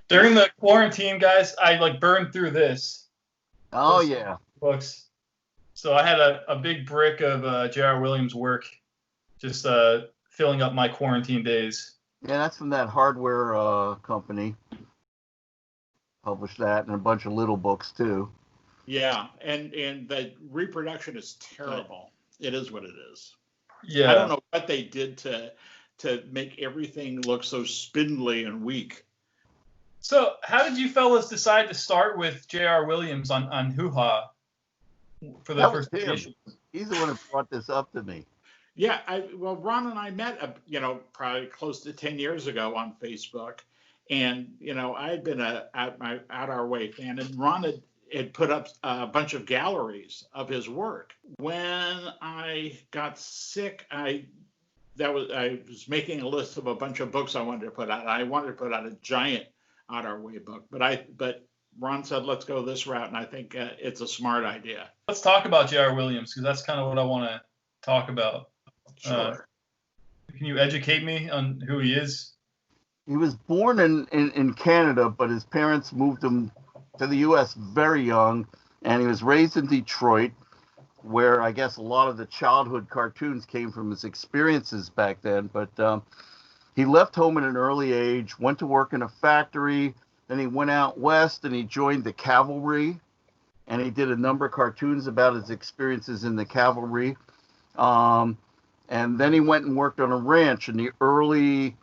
During the quarantine, guys, I burned through this. Oh, yeah. Books. So I had a big brick of J.R.Williams work, just filling up my quarantine days. Yeah, that's from that hardware company. Published that and a bunch of little books too. Yeah, and the reproduction is terrible. It is what it is. Yeah. I don't know what they did to make everything look so spindly and weak. So how did you fellas decide to start with J.R.Williams on Hoo-Hah for the first issue? He's the one who brought this up to me. Yeah, Ron and I met, probably close to 10 years ago on Facebook, and I had been out our way fan, and Ron had put up a bunch of galleries of his work. When I got sick, I was making a list of a bunch of books I wanted to put out. I wanted to put out a giant Out Our Way book, but Ron said, let's go this route, and I think it's a smart idea. Let's talk about J.R.Williams, because that's kind of what I want to talk about. Sure. Can you educate me on who he is? He was born in Canada, but his parents moved him to the U.S. very young, and he was raised in Detroit, where I guess a lot of the childhood cartoons came from his experiences back then. But he left home at an early age, went to work in a factory, then he went out west and he joined the cavalry, and he did a number of cartoons about his experiences in the cavalry. And then he went and worked on a ranch in the early,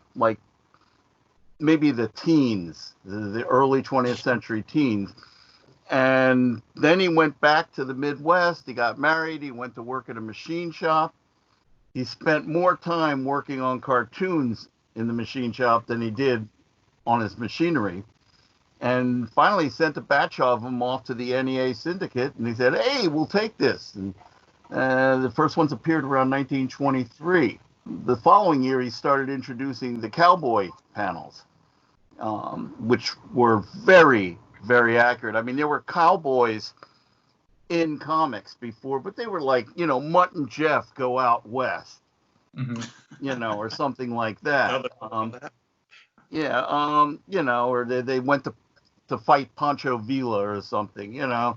maybe the teens, the early 20th century teens. And then he went back to the Midwest. He got married. He went to work at a machine shop. He spent more time working on cartoons in the machine shop than he did on his machinery. And finally sent a batch of them off to the NEA syndicate. And he said, hey, we'll take this. And the first ones appeared around 1923. The following year, he started introducing the cowboy panels, which were very, very accurate. I mean, there were cowboys in comics before, but they were like, Mutt and Jeff go out west, or something like that. Or they went to fight Pancho Villa or something, and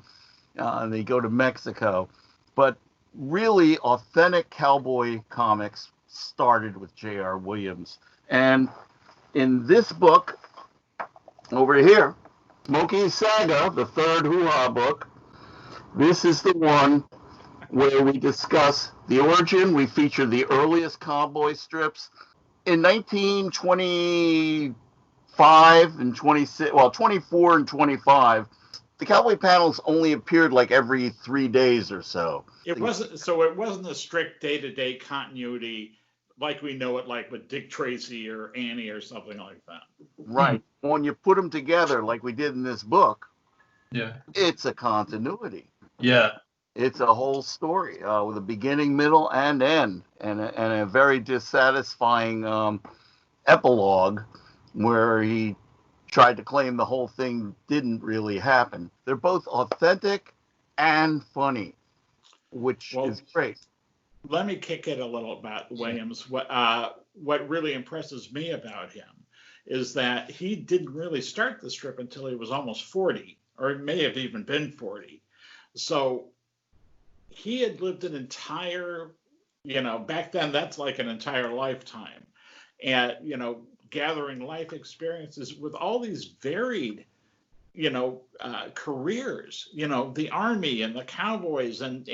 they go to Mexico. But really authentic cowboy comics started with J.R. Williams. And in this book over here, Smokey's Saga, the third Hoo-Hah book, this is the one where we discuss the origin. We feature the earliest cowboy strips. In 1925 and 24 and 25, the cowboy panels only appeared every 3 days or so. It wasn't a strict day-to-day continuity like we know it with Dick Tracy or Annie or something like that. Right. When you put them together like we did in this book, yeah, it's a continuity. Yeah. It's a whole story with a beginning, middle, and end, and a very dissatisfying epilogue where he tried to claim the whole thing didn't really happen. They're both authentic and funny, which is great. Let me kick it a little about Williams. What really impresses me about him is that he didn't really start the strip until he was almost 40, or it may have even been 40. So he had lived an entire, back then that's like an entire lifetime, and gathering life experiences with all these varied, careers, the army and the cowboys and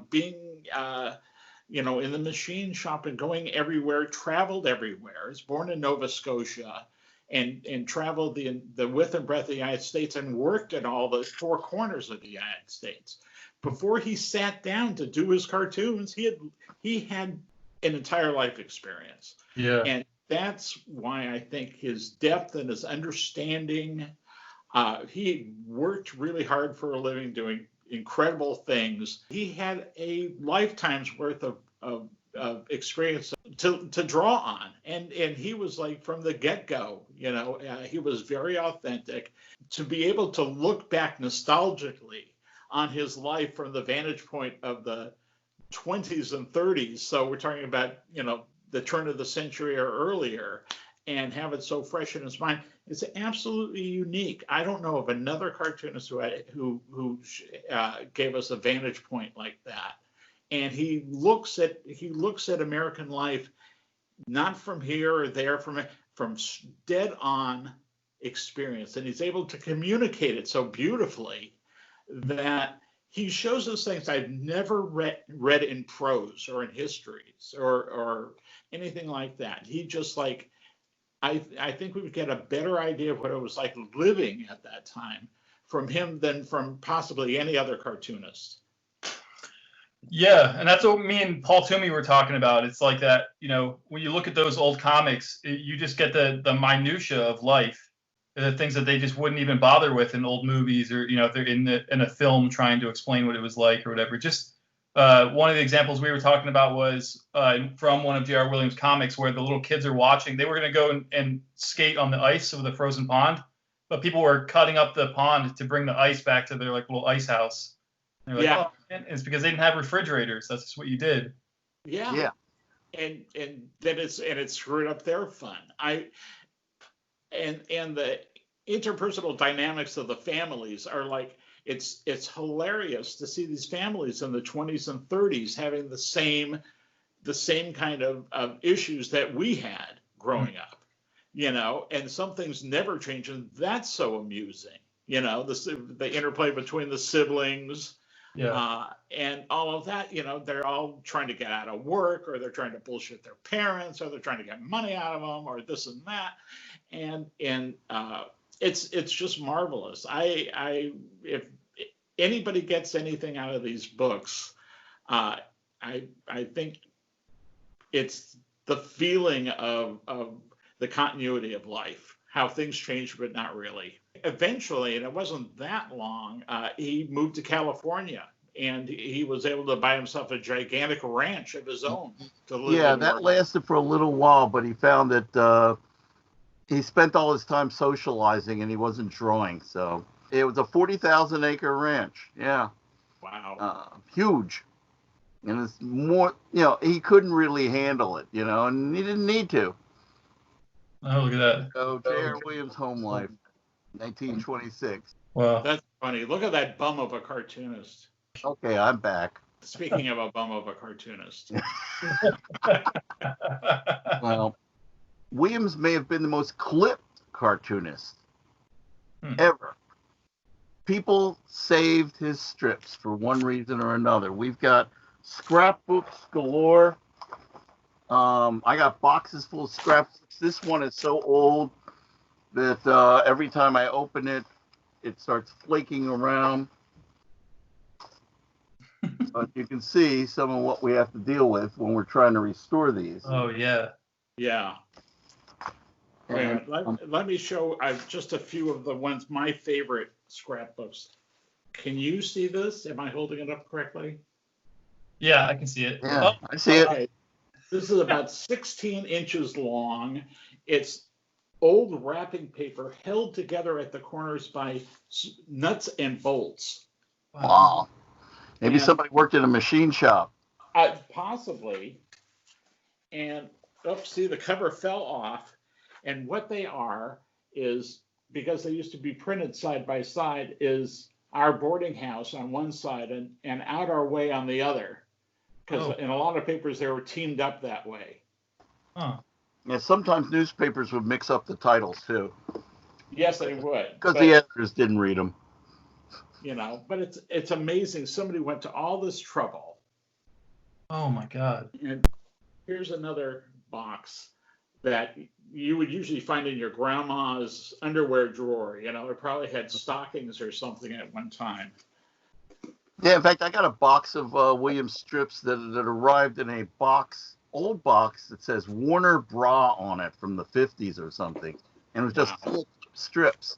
being, in the machine shop and going everywhere, traveled everywhere. He's born in Nova Scotia and traveled the width and breadth of the United States and worked in all the four corners of the United States. Before he sat down to do his cartoons, he had an entire life experience. Yeah. And that's why I think his depth and his understanding, he worked really hard for a living doing incredible things. He had a lifetime's worth of experience to draw on. And he was like from the get-go, he was very authentic. To be able to look back nostalgically on his life from the vantage point of the 20s and 30s. So we're talking about, the turn of the century or earlier, and have it so fresh in his mind. It's absolutely unique. I don't know of another cartoonist who gave us a vantage point like that. And he looks at American life not from here or there, from dead on experience, and he's able to communicate it so beautifully that he shows us things I've never read in prose or in histories or anything like that. He just I think we would get a better idea of what it was like living at that time from him than from possibly any other cartoonist. Yeah, and that's what me and Paul Toomey were talking about. It's like that, when you look at those old comics, you just get the minutia of life, the things that they just wouldn't even bother with in old movies, or if they're in a film trying to explain what it was like or whatever. Just one of the examples we were talking about was from one of J.R.Williams comics where the little kids are watching. They were going to go and skate on the ice of the frozen pond, but people were cutting up the pond to bring the ice back to their little ice house. And they're like, Yeah. oh, man. It's because they didn't have refrigerators. That's just what you did. Yeah. And then it's screwed up their fun. And the interpersonal dynamics of the families are like, it's hilarious to see these families in the 20s and 30s having the same kind of issues that we had growing up, and some things never change, and that's so amusing. The interplay between the siblings, and all of that. They're all trying to get out of work, or they're trying to bullshit their parents, or they're trying to get money out of them, or this and that, and it's just marvelous. If anybody gets anything out of these books, I think it's the feeling of the continuity of life, how things change, but not really. Eventually, and it wasn't that long, he moved to California, and he was able to buy himself a gigantic ranch of his own to live in. Yeah, that lasted for a little while, but he found that he spent all his time socializing and he wasn't drawing. So it was a 40,000-acre ranch. Yeah. Wow. Huge. And it's more, he couldn't really handle it, and he didn't need to. Oh, look at that. So J.R.Williams' home life, 1926. Wow. That's funny. Look at that bum of a cartoonist. Okay, I'm back. Speaking of a bum of a cartoonist. Well, Williams may have been the most clipped cartoonist ever. People saved his strips for one reason or another. We've got scrapbooks galore. I got boxes full of scrapbooks. This one is so old that every time I open it, it starts flaking around. But you can see some of what we have to deal with when we're trying to restore these. Oh, yeah. Yeah. And, let me show just a few of the ones, my favorite scrapbooks. Can you see this? Am I holding it up correctly? Yeah, I can see it. Yeah, I see it. Right. This is about 16 inches long. It's old wrapping paper held together at the corners by nuts and bolts. Wow. Maybe somebody worked in a machine shop. Possibly. And, see, the cover fell off. And what they are is, because they used to be printed side by side, is our boarding house on one side and Out Our Way on the other. Because in a lot of papers, they were teamed up that way. Huh. Yeah, sometimes newspapers would mix up the titles, too. Yes, they would. Because the editors didn't read them. But it's amazing. Somebody went to all this trouble. Oh, my God. And here's another box that you would usually find in your grandma's underwear drawer. It probably had stockings or something at one time. Yeah, in fact, I got a box of Williams strips that arrived in a old box that says Warner Bra on it from the 50s or something. And it was just full strips.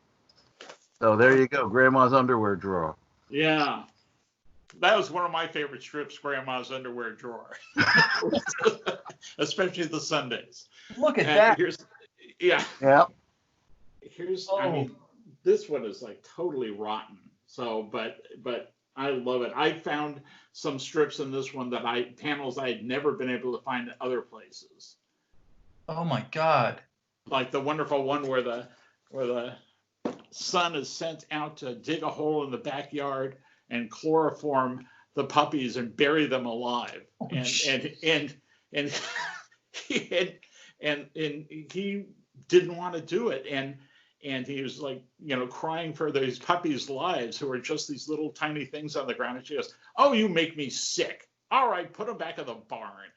So there you go, grandma's underwear drawer. Yeah. That was one of my favorite strips, Grandma's Underwear Drawer. Especially the Sundays. Look at And that. Yeah. I mean, this one is like totally rotten. So, but I love it. I found some strips in this one panels I had never been able to find in other places. Oh my God. Like the wonderful one where the son is sent out to dig a hole in the backyard and chloroform the puppies and bury them alive. And he didn't want to do it. And he was like, crying for these puppies' lives who are just these little tiny things on the ground. And she goes, "Oh, you make me sick. All right, put them back in the barn."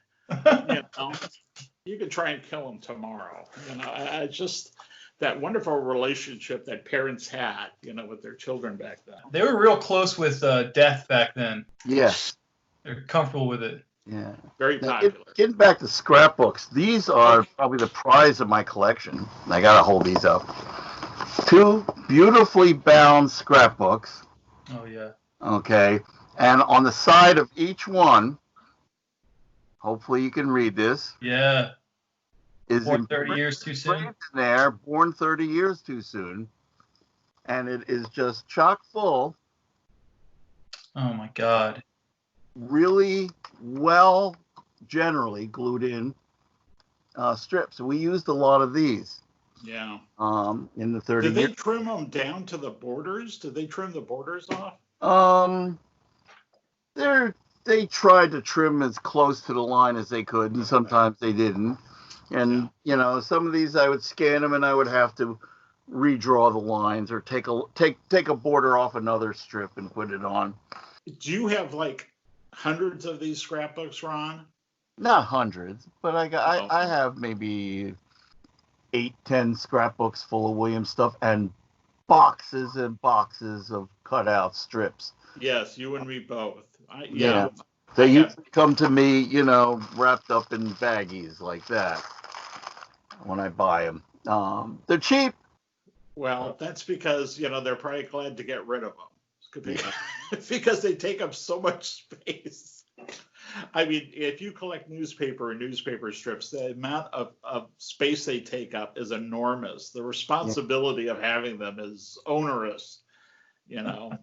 You can try and kill them tomorrow. I just that wonderful relationship that parents had, with their children back then. They were real close with death back then. Yes. They're comfortable with it. Yeah. Very popular. Getting back to scrapbooks, these are probably the prize of my collection. I gotta hold these up. 2 beautifully bound scrapbooks. Oh yeah. Okay. And on the side of each one, hopefully you can read this. Yeah. Is Born 30 years too soon. in there, born 30 years too soon. And it is just chock full. Oh my God. Really well, generally glued in strips. We used a lot of these. Yeah. In the 30 Did years. they trim them down to the borders? Did they trim the borders off? They tried to trim as close to the line as they could, and sometimes they didn't. And some of these I would scan them, and I would have to redraw the lines or take a border off another strip and put it on. Do you have like hundreds of these scrapbooks, Ron? Not hundreds, but I have maybe 8-10 scrapbooks full of Williams stuff and boxes and boxes of cutout strips. Yes, you and me both. They usually come to me, wrapped up in baggies like that when I buy them. They're cheap. Well, that's because, they're probably glad to get rid of them. Because they take up so much space. I mean, if you collect newspaper and newspaper strips, the amount of space they take up is enormous. The responsibility of having them is onerous.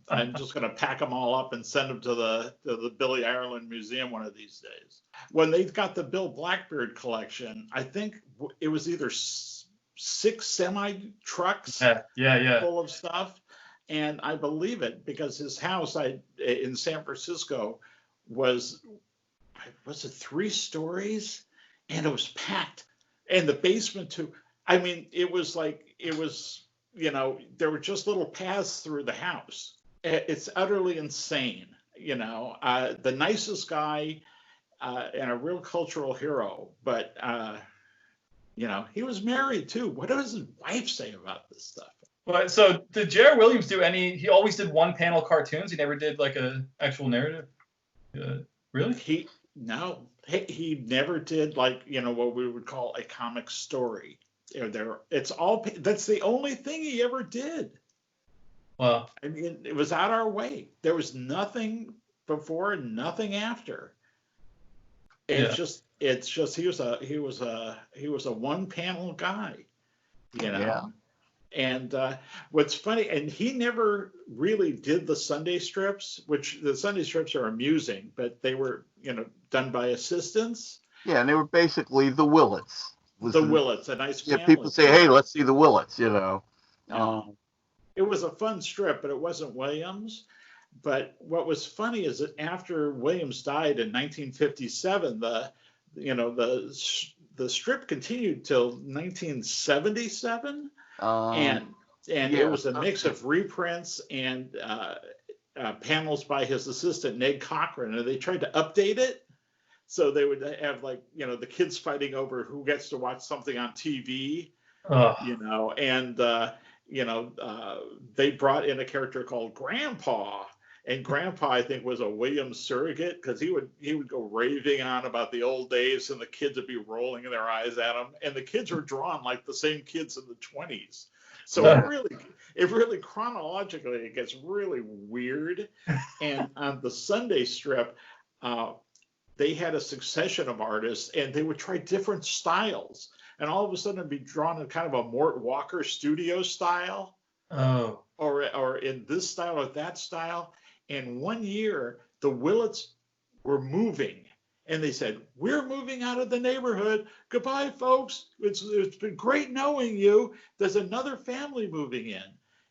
I'm just going to pack them all up and send them to the Billy Ireland Museum one of these days. When they got the Bill Blackbeard collection, I think it was either 6 semi-trucks full of stuff. And I believe it because his house in San Francisco was it 3 stories? And it was packed. And the basement too. I mean, there were just little paths through the house. It's utterly insane. The nicest guy and a real cultural hero, but he was married too. What does his wife say about this stuff? But so did J.R.Williams do he always did one panel cartoons? He never did like a actual narrative? Really? He never did like, what we would call a comic story. That's the only thing he ever did. Wow. I mean, it was out our way. There was nothing before and nothing after. It's just he was a one panel guy, Yeah. And what's funny, and he never really did the Sunday strips, which the Sunday strips are amusing, but they were, done by assistants. Yeah, and they were basically the Willets. Willets, a nice family. Yeah, people say, hey, let's see the Willets, Yeah. It was a fun strip, but it wasn't Williams. But what was funny is that after Williams died in 1957, the strip continued till 1977. And it was a mix of reprints and panels by his assistant, Ned Cochran, and they tried to update it. So they would have the kids fighting over who gets to watch something on TV, and they brought in a character called Grandpa, And Grandpa, I think, was a Williams surrogate, because he would go raving on about the old days, and the kids would be rolling their eyes at him. And the kids were drawn like the same kids in the 20s. So it really chronologically, it gets really weird. And on the Sunday strip, they had a succession of artists, and they would try different styles. And all of a sudden, it'd be drawn in kind of a Mort Walker studio style. Oh. Or in this style or that style. And one year, the Willits were moving, and they said, "We're moving out of the neighborhood. Goodbye, folks. It's been great knowing you. There's another family moving in."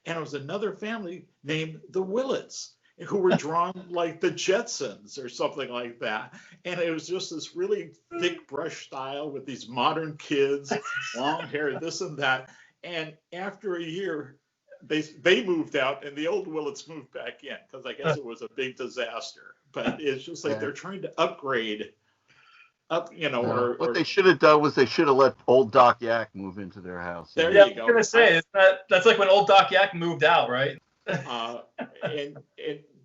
And it was another family named the Willits, who were drawn like the Jetsons or something like that. And it was just this really thick brush style with these modern kids, long hair, this and that. And after a year, they moved out, and the old Willits moved back in, because I guess it was a big disaster. But it's just like they're trying to upgrade, what they should have done was they should have let old Doc Yak move into their house. There Yeah, you go. I was gonna say that's like when old Doc Yak moved out, right? But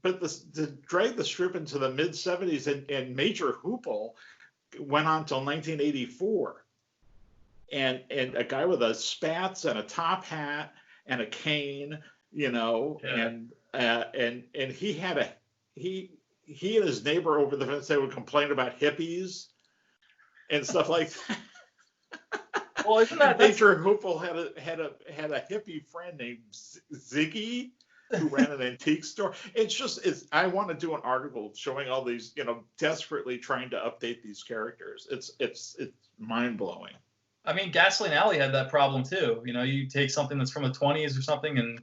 to drag the strip into the mid 70s, and Major Hoople went on till 1984, and a guy with a spats and a top hat and a cane, and he and his neighbor over the fence, they would complain about hippies and stuff like that. Well, isn't that Major Hoople had a hippie friend named Ziggy, who ran an antique store. I want to do an article showing all these, desperately trying to update these characters. It's mind blowing. I mean, Gasoline Alley had that problem too. You take something that's from the 20s or something, and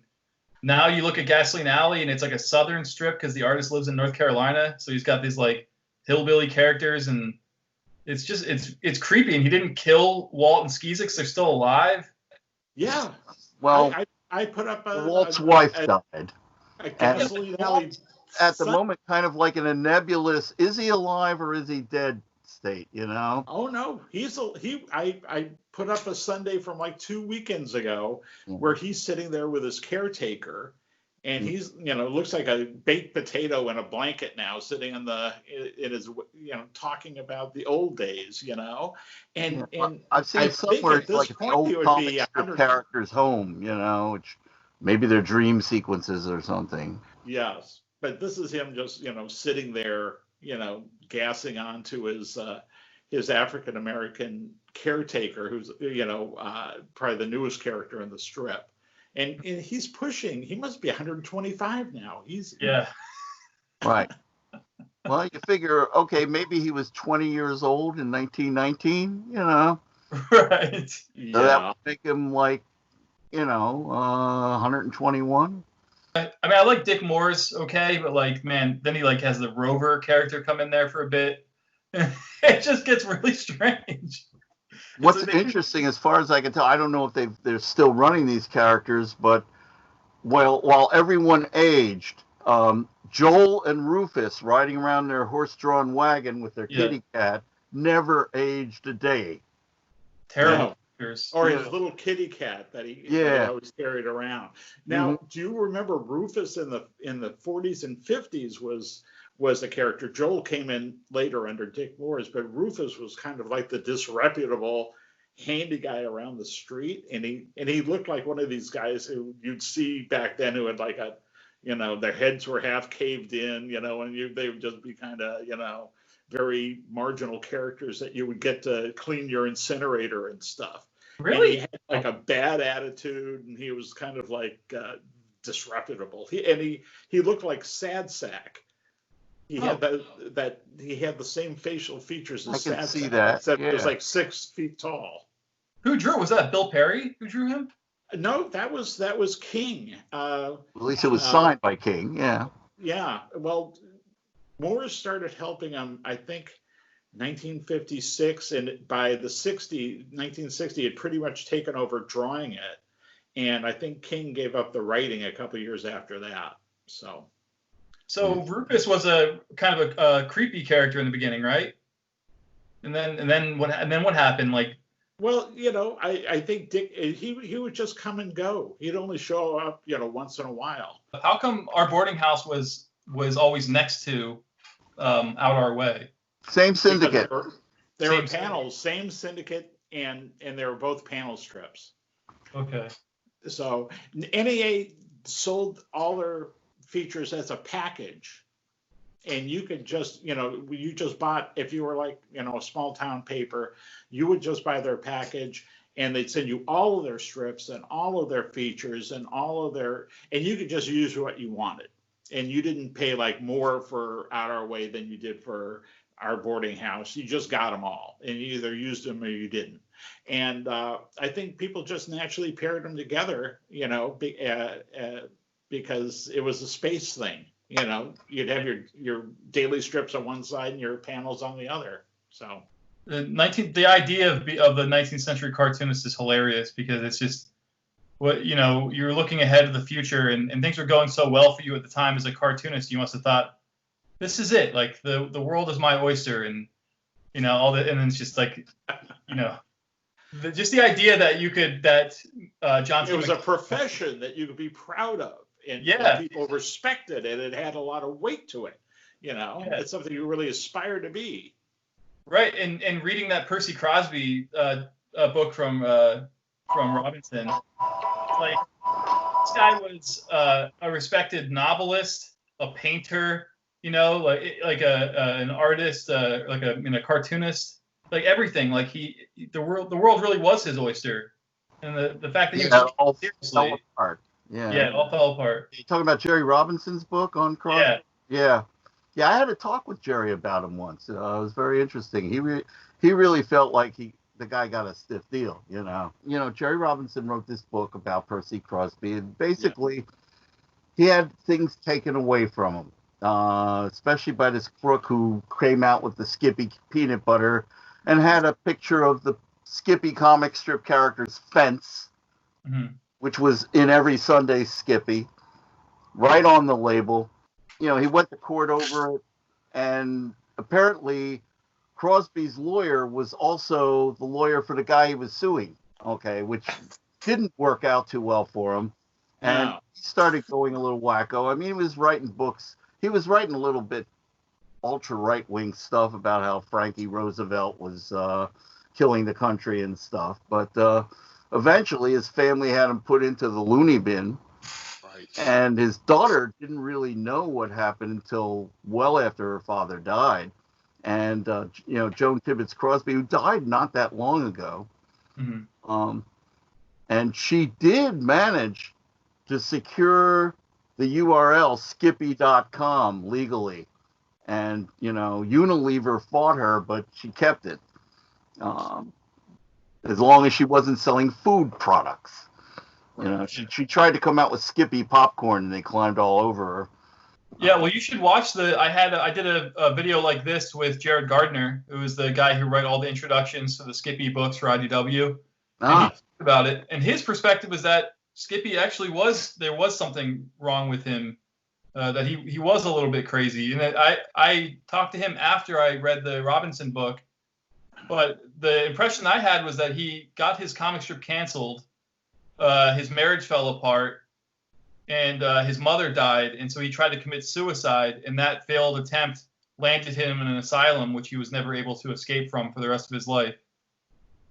now you look at Gasoline Alley, and it's like a southern strip because the artist lives in North Carolina, so he's got these like hillbilly characters, and it's creepy. And he didn't kill Walt and Skeezix; they're still alive. Yeah. Well, I put up Walt's wife died. A Gasoline Alley at the moment, kind of like in a nebulous, is he alive or is he dead state, Oh no, I put up a Sunday from like 2 weekends ago where he's sitting there with his caretaker, and he's looks like a baked potato in a blanket now, sitting in his talking about the old days, and I've seen somewhere it's like an old comic strip character's home, which maybe they're dream sequences or something. Yes, but this is him just sitting there, gassing on to his African American caretaker, who's probably the newest character in the strip, and he's pushing. He must be 125 now. Right. Well, you figure, okay, maybe he was 20 years old in 1919. Right. So that would make him like 121. I mean, I like Dick Moore's okay, but like, man, then he like has the Rover character come in there for a bit. It just gets really strange. What's interesting, as far as I can tell, I don't know if they're still running these characters, but while everyone aged, Joel and Rufus riding around their horse-drawn wagon with their kitty cat never aged a day. Terrible. Or his little kitty cat that he always carried around. Now, do you remember Rufus in the 40s and 50s was the character? Joel came in later under Dick Moore's, but Rufus was kind of like the disreputable handy guy around the street, and he looked like one of these guys who you'd see back then who had like their heads were half caved in, and they would just be kind of very marginal characters that you would get to clean your incinerator and stuff. Really? And he had like a bad attitude, and he was kind of like disreputable. He looked like Sad Sack. He had he had the same facial featers as Sad Sack. I can see that. Except he was like 6 feet tall. Who drew? Was that Bill Perry who drew him? No, that was King. At least it was signed by King. Yeah. Yeah. Well, Moore started helping him, I think, 1956, and by the 1960, had pretty much taken over drawing it, and I think King gave up the writing a couple years after that. So Rufus was a kind of a creepy character in the beginning, right? And then what happened? Like, well, I think Dick, he would just come and go. He'd only show up, once in a while. How come our boarding house was was always next to Out Our Way. Same syndicate. There were panels, same syndicate, and they were both panel strips. Okay. So NEA sold all their features as a package, and you could just, you just bought, if you were like, a small town paper, you would just buy their package, and they'd send you all of their strips and all of their features and and you could just use what you wanted. And you didn't pay like more for Out Our Way than you did for Our Boarding House. You just got them all, and you either used them or you didn't. And I think people just naturally paired them together, because it was a space thing. You'd have your daily strips on one side and your panels on the other. So the idea of the 19th century cartoonist is hilarious, because it's just you're looking ahead to the future, and things are going so well for you at the time as a cartoonist. You must have thought, this is it, like the world is my oyster, and all that, and then it's just like just the idea that you could John T. It was a profession that you could be proud of, and people respected it. It had a lot of weight to it. It's something you really aspire to be. Right, and reading that Percy Crosby book from Robinson, like, this guy was a respected novelist, a painter, like an artist, like a cartoonist, like everything. Like the world really was his oyster, and the fact that he was all seriously, fell apart. Yeah, it all fell apart. You talking about Jerry Robinson's book on Crosby? Yeah. I had a talk with Jerry about him once. It was very interesting. He really felt like the guy got a stiff deal. Jerry Robinson wrote this book about Percy Crosby, and basically he had things taken away from him, especially by this crook who came out with the Skippy peanut butter and had a picture of the Skippy comic strip character's fence, which was in every Sunday Skippy, right on the label. He went to court over it, and apparently Crosby's lawyer was also the lawyer for the guy he was suing, which didn't work out too well for him. And he started going a little wacko. I mean, he was writing books. He was writing a little bit ultra right-wing stuff about how Frankie Roosevelt was killing the country and stuff. But eventually his family had him put into the loony bin. And his daughter didn't really know what happened until well after her father died. And, Joan Tibbets Crosby, who died not that long ago. And she did manage to secure the URL skippy.com legally. And, Unilever fought her, but she kept it. As long as she wasn't selling food products. She tried to come out with Skippy popcorn, and they climbed all over her. Yeah, well, you should watch I did a video like this with Jared Gardner, who is the guy who wrote all the introductions to the Skippy books for IDW. And he talked about it, and his perspective is that Skippy actually there was something wrong with him, that he was a little bit crazy. And I talked to him after I read the Robinson book, but the impression I had was that he got his comic strip canceled. His marriage fell apart, and his mother died, and so he tried to commit suicide, and that failed attempt landed him in an asylum, which he was never able to escape from for the rest of his life.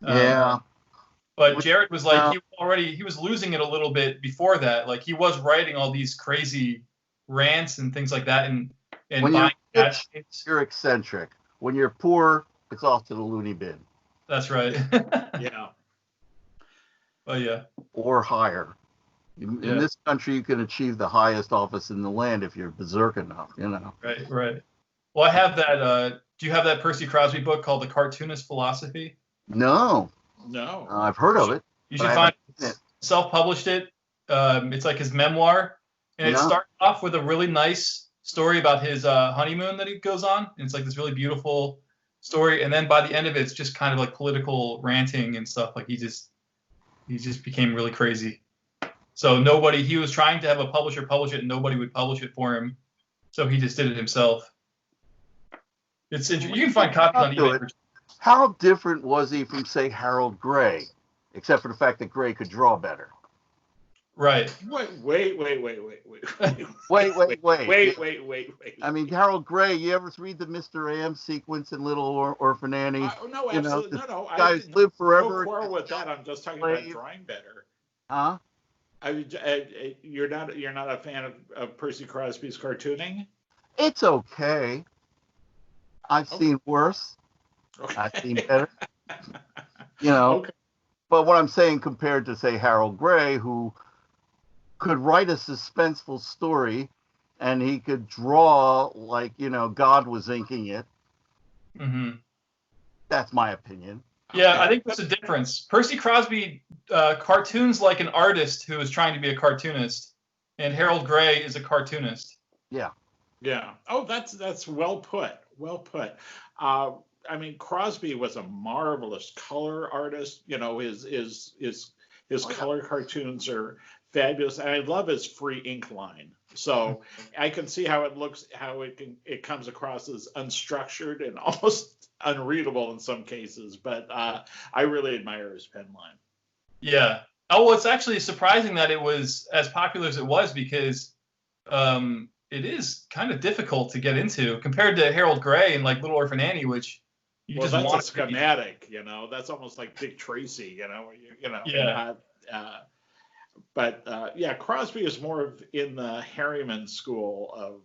But Jared was like, he was losing it a little bit before that. Like, he was writing all these crazy rants and things like that, and when buying you're rich, you're eccentric. When you're poor, it's off to the loony bin. That's right. Yeah. Oh, yeah. Or higher. In this country, you can achieve the highest office in the land if you're berserk enough, Right. Well, I have that. Do you have that Percy Crosby book called The Cartoonist Philosophy? No. I've heard of it. You should find it. Self-published it. It's like his memoir. And it starts off with a really nice story about his honeymoon that he goes on. And it's like this really beautiful story. And then by the end of it, it's just kind of like political ranting and stuff. Like he just became really crazy. So he was trying to have a publisher publish it, and nobody would publish it for him. So he just did it himself. It's interesting. You can find copies on eBay. How different was he from, say, Harold Gray, except for the fact that Gray could draw better? Right. Wait. Wait. I mean, Harold Gray. You ever read the Mr. M sequence in Little Orphan Annie? No, You know, absolutely. No. guys live No forever. quarrel with that. I'm just talking about drawing better. Huh? You're not a fan of Percy Crosby's cartooning? It's okay. I've seen worse. Okay. I've seen better. You know. Okay. But what I'm saying, compared to, say, Harold Gray, who could write a suspenseful story and he could draw like, God was inking it. Mm-hmm. That's my opinion. Yeah, okay. I think there's a difference. Percy Crosby cartoons like an artist who is trying to be a cartoonist, and Harold Gray is a cartoonist. Yeah. Yeah. Oh, that's well put. Well put. I mean, Crosby was a marvelous color artist. His color cartoons are fabulous, and I love his free ink line. So I can see how it looks, how it comes across as unstructured and almost unreadable in some cases. But I really admire his pen line. Yeah. Oh, well, it's actually surprising that it was as popular as it was, because it is kind of difficult to get into compared to Harold Gray and like Little Orphan Annie, which you just want. That's a schematic, That's almost like Dick Tracy, Yeah. But Crosby is more in the Harriman school of,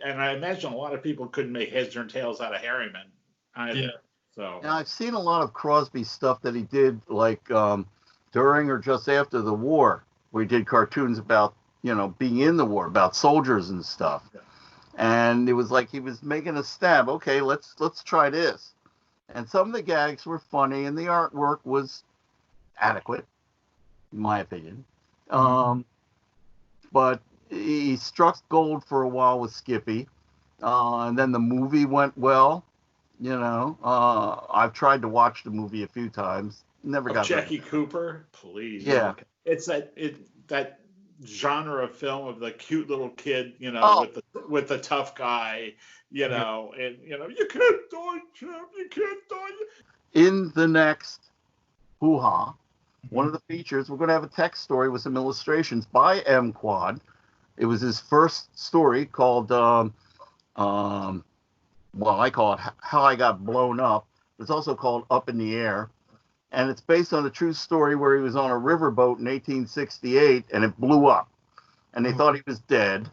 and I imagine a lot of people couldn't make heads or tails out of Harriman either. Yeah. So now I've seen a lot of Crosby stuff that he did like during or just after the war, where he did cartoons about being in the war, about soldiers and stuff. Yeah. And it was like he was making a stab. Okay, let's try this. And some of the gags were funny, and the artwork was adequate, in my opinion. But he struck gold for a while with Skippy, and then the movie went well. I've tried to watch the movie a few times. Never got Jackie Cooper, please. Yeah, it's that genre of film of the cute little kid, with the tough guy, and you can't die, champ, you can't die. In the next Hoo-Hah, one of the features, we're going to have a text story with some illustrations by M. Quad. It was his first story called, I call it How I Got Blown Up. It's also called Up in the Air. And it's based on a true story where he was on a riverboat in 1868 and it blew up. And they thought he was dead.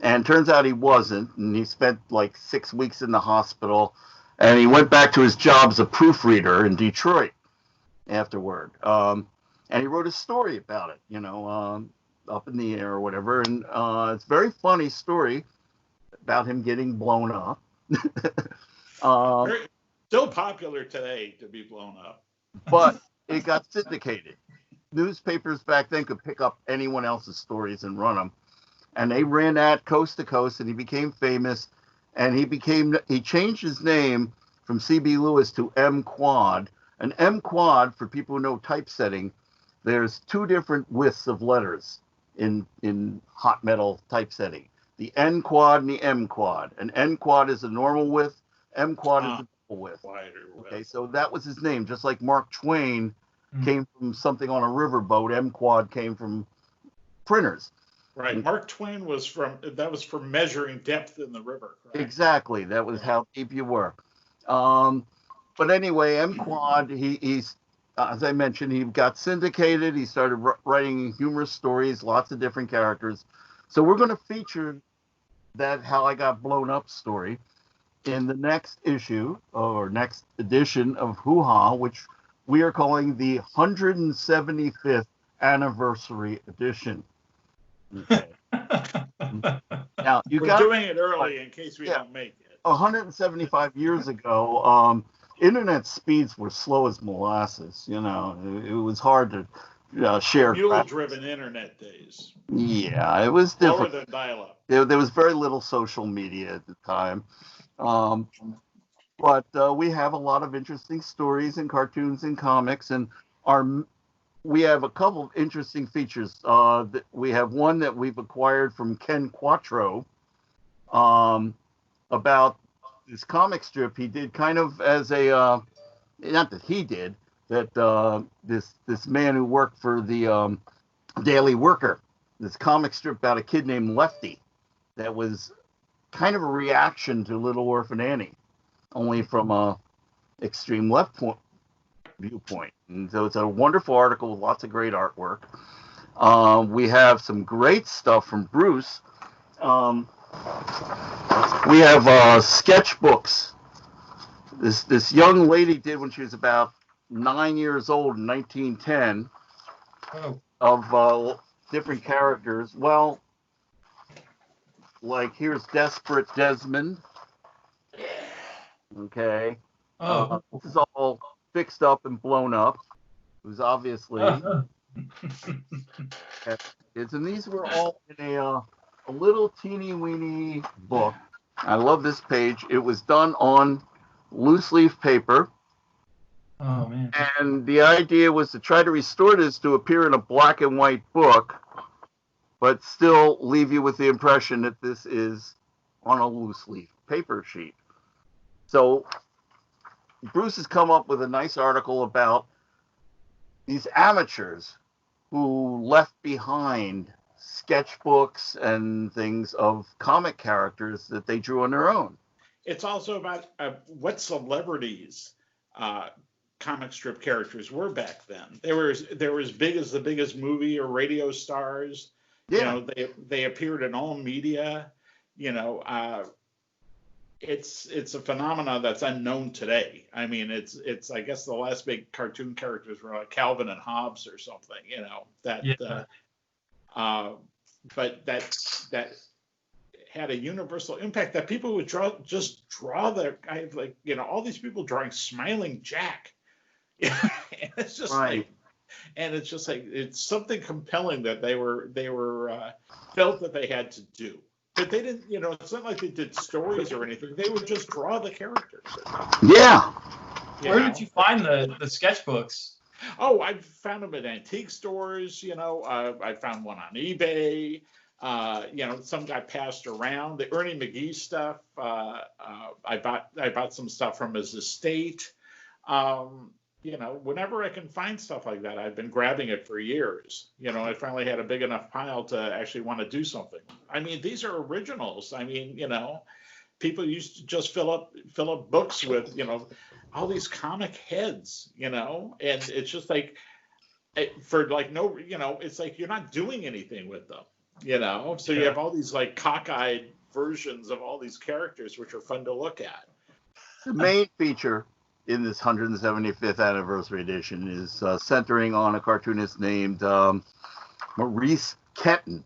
And turns out he wasn't. And he spent like 6 weeks in the hospital. And he went back to his job as a proofreader in Detroit afterward. And he wrote a story about it, Up in the Air or whatever. And it's a very funny story about him getting blown up. Still popular today to be blown up. But it got syndicated. Newspapers back then could pick up anyone else's stories and run them. And they ran that coast to coast, and he became famous. And he changed his name from C.B. Lewis to M. Quad. And M. Quad, for people who know typesetting, there's two different widths of letters in hot metal typesetting. The N quad and the M quad. And N quad is a normal width. M quad is a double width. Okay, so that was his name. Just like Mark Twain came from something on a riverboat, M quad came from printers. Right. Mark Twain was for measuring depth in the river. Correct? Exactly. That was how deep you were. But anyway, M quad, he's as I mentioned, he got syndicated. He started writing humorous stories, lots of different characters. So we're going to feature that How I Got Blown Up story in the next issue or next edition of Hoo-Hah, which we are calling the 175th anniversary edition. Okay. Now we're doing it early in case we don't make it. 175 years ago, internet speeds were slow as molasses. It was hard to share. Mule-driven internet days. Yeah, it was different. Slower than dial-up. There was very little social media at the time. But we have a lot of interesting stories and cartoons and comics, and we have a couple of interesting features. We have one that we've acquired from Ken Quattro about this comic strip he did kind of as a, not that he did, that this man who worked for the Daily Worker, this comic strip about a kid named Lefty that was kind of a reaction to Little Orphan Annie, only from a extreme left viewpoint. And so it's a wonderful article with lots of great artwork. We have some great stuff from Bruce. We have sketchbooks. This young lady did when she was about 9 years old in 1910 of different characters. Well, like here's Desperate Desmond. Okay. This is all fixed up and blown up. It was obviously. And these were all in a little teeny weeny book. I love this page. It was done on loose leaf paper. Oh, man. And the idea was to try to restore this to appear in a black and white book, but still leave you with the impression that this is on a loose leaf paper sheet. So Bruce has come up with a nice article about these amateurs who left behind sketchbooks and things of comic characters that they drew on their own. It's also about what celebrities comic strip characters were back then. They were as big as the biggest movie or radio stars. Yeah. You know, they appeared in all media. You know, it's a phenomenon that's unknown today. I mean, it's I guess the last big cartoon characters were like Calvin and Hobbes or something. You know that. Yeah. But that had a universal impact that people would draw their like, you know, all these people drawing Smiling Jack. And it's just right. It's something compelling that they were felt that they had to do. But they didn't, you know, it's not like they did stories or anything. They would just draw the characters. Yeah. Where did you find the sketchbooks? Oh, I found them at antique stores. You know, I found one on eBay. You know, some guy passed around the Ernie McGee stuff. I bought some stuff from his estate. You know, whenever I can find stuff like that, I've been grabbing it for years. You know, I finally had a big enough pile to actually want to do something. I mean, these are originals. I mean, you know, people used to just fill up books with, you know, all these comic heads, you know, and it's just like for like no, you know, it's like you're not doing anything with them, you know. So you have all these like cockeyed versions of all these characters, which are fun to look at. The main feature in this 175th anniversary edition is centering on a cartoonist named Maurice Ketten.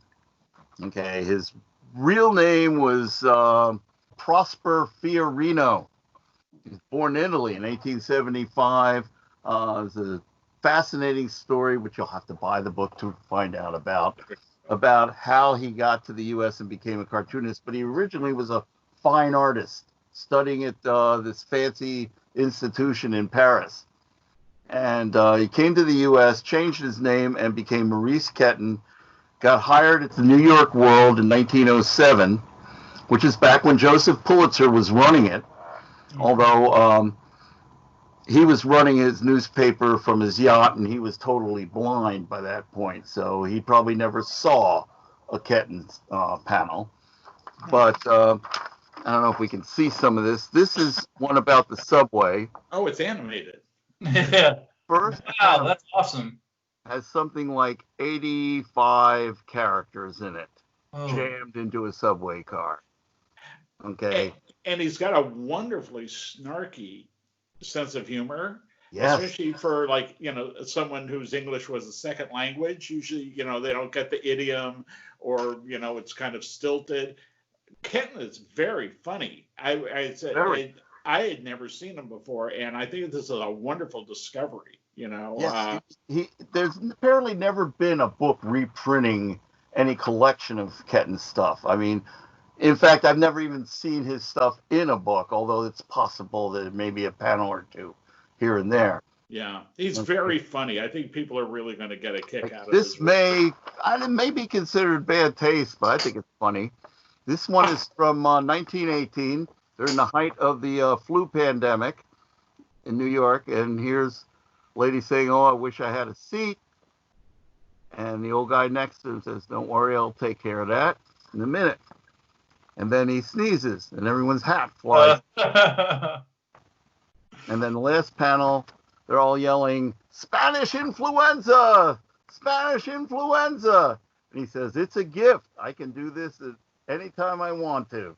Okay, his real name was Prosper Fiorino. He was born in Italy in 1875. It was a fascinating story, which you'll have to buy the book to find out about how he got to the U.S. and became a cartoonist. But he originally was a fine artist, studying at this fancy institution in Paris. And he came to the U.S., changed his name, and became Maurice Ketten. Got hired at the New York World in 1907, which is back when Joseph Pulitzer was running it. Although he was running his newspaper from his yacht, and he was totally blind by that point. So he probably never saw a Ketten panel. But I don't know if we can see some of this. This is one about the subway. Oh, it's animated. Yeah. First, wow, that's awesome. Has something like 85 characters in it, jammed into a subway car. Okay. And he's got a wonderfully snarky sense of humor. Yes. Especially for, like, you know, someone whose English was a second language. Usually, you know, they don't get the idiom, or, you know, it's kind of stilted. Ketten is very funny. I had never seen him before, and I think this is a wonderful discovery. You know, yes, there's apparently never been a book reprinting any collection of Ketten's stuff. I mean, in fact, I've never even seen his stuff in a book, although it's possible that it may be a panel or two here and there. Yeah, he's very funny. I think people are really going to get a kick out of this. It may be considered bad taste, but I think it's funny. This one is from 1918. They're in the height of the flu pandemic in New York, and here's a lady saying, "Oh, I wish I had a seat." And the old guy next to him says, "Don't worry, I'll take care of that in a minute." And then he sneezes, and everyone's hat flies. And then the last panel, they're all yelling, "Spanish influenza! Spanish influenza!" And he says, "It's a gift. I can do this at any time I want to."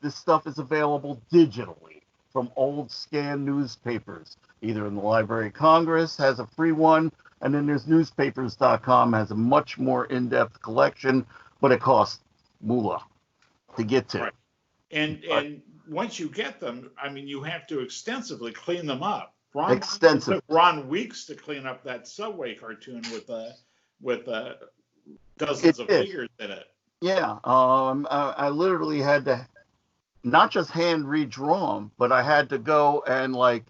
This stuff is available digitally from old scanned newspapers. Either in the Library of Congress has a free one, and then there's newspapers.com has a much more in-depth collection, but it costs moolah to get to. Right. And once you get them, I mean, you have to extensively clean them up. It took Ron weeks to clean up that Subway cartoon with dozens of figures in it. Yeah, I literally had to not just hand redraw them, but I had to go and like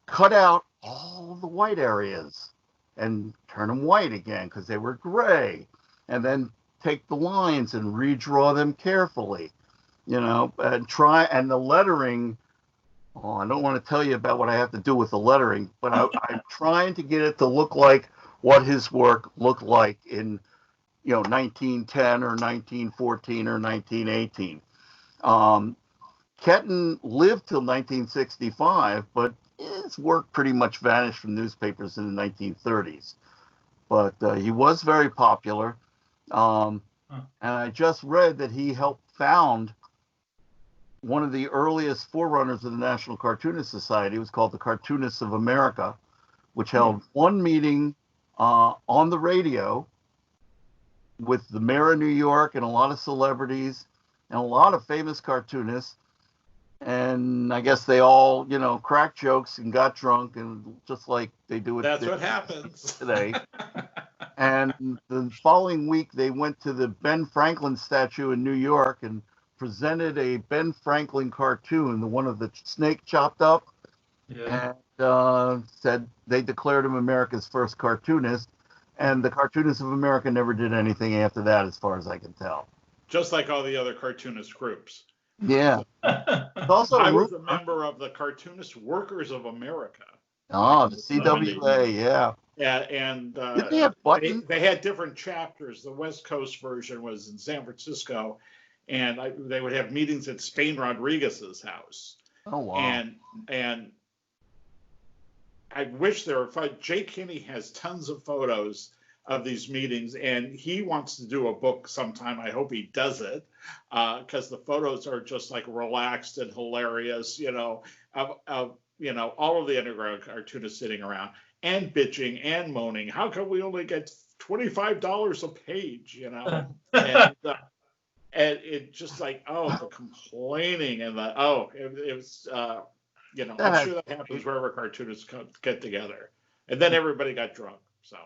cut out all the white areas and turn them white again because they were gray, and then take the lines and redraw them carefully, you know, and the lettering. Oh, I don't want to tell you about what I have to do with the lettering, but I'm trying to get it to look like what his work looked like in, 1910 or 1914 or 1918. Ketten lived till 1965, but his work pretty much vanished from newspapers in the 1930s. But he was very popular. And I just read that he helped found one of the earliest forerunners of the National Cartoonist Society. It was called the Cartoonists of America, which held one meeting on the radio with the mayor of New York and a lot of celebrities and a lot of famous cartoonists. And I guess they all, cracked jokes and got drunk, and just like they do it. That's what happens today. And the following week, they went to the Ben Franklin statue in New York and presented a Ben Franklin cartoon, the one of the snake chopped up, and said they declared him America's first cartoonist. And the Cartoonists of America never did anything after that, as far as I can tell. Just like all the other cartoonist groups. Yeah. Also, I was a member of the Cartoonist Workers of America. Oh, the CWA, yeah. Yeah, and they had different chapters. The West Coast version was in San Francisco, and they would have meetings at Spain Rodriguez's house. Oh, wow. And I wish there were fun. Jay Kinney has tons of photos of these meetings, and he wants to do a book sometime. I hope he does it, because the photos are just like relaxed and hilarious, of all of the underground cartoonists sitting around and bitching and moaning. How come we only get $25 a page, and it just like, the complaining and it was, I'm sure that happens wherever cartoonists get together. And then everybody got drunk, so.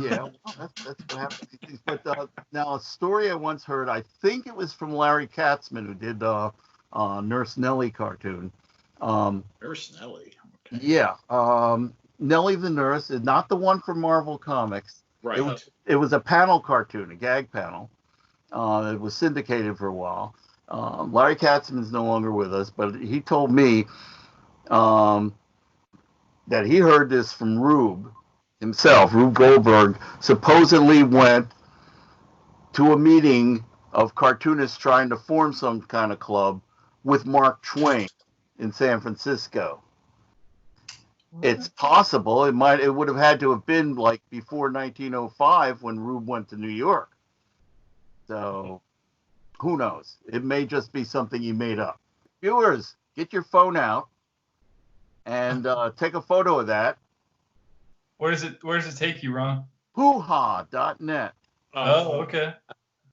Yeah, that's what happens. But now, a story I once heard, I think it was from Larry Katzman, who did Nurse Nellie cartoon. Nurse Nellie. Okay. Yeah, Nellie the Nurse, not the one from Marvel Comics. Right. It was a panel cartoon, a gag panel. It was syndicated for a while. Larry Katzman's no longer with us, but he told me that he heard this from Rube himself. Rube Goldberg supposedly went to a meeting of cartoonists trying to form some kind of club with Mark Twain in San Francisco. It's possible. It would have had to have been like before 1905 when Rube went to New York. So who knows? It may just be something he made up. Viewers, get your phone out and take a photo of that. Where does it take you, Ron? Hoo-Hah.net. Oh, okay.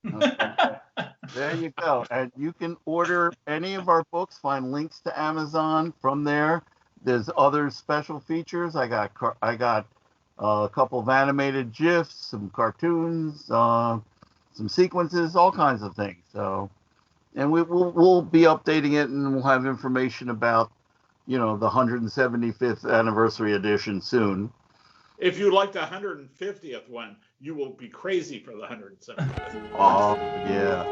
There you go. And you can order any of our books, find links to Amazon from there. There's other special features. I got a couple of animated GIFs, some cartoons, some sequences, all kinds of things. So, and we'll be updating it, and we'll have information about, the 175th anniversary edition soon. If you like the 150th one, you will be crazy for the 175th. Oh, yeah.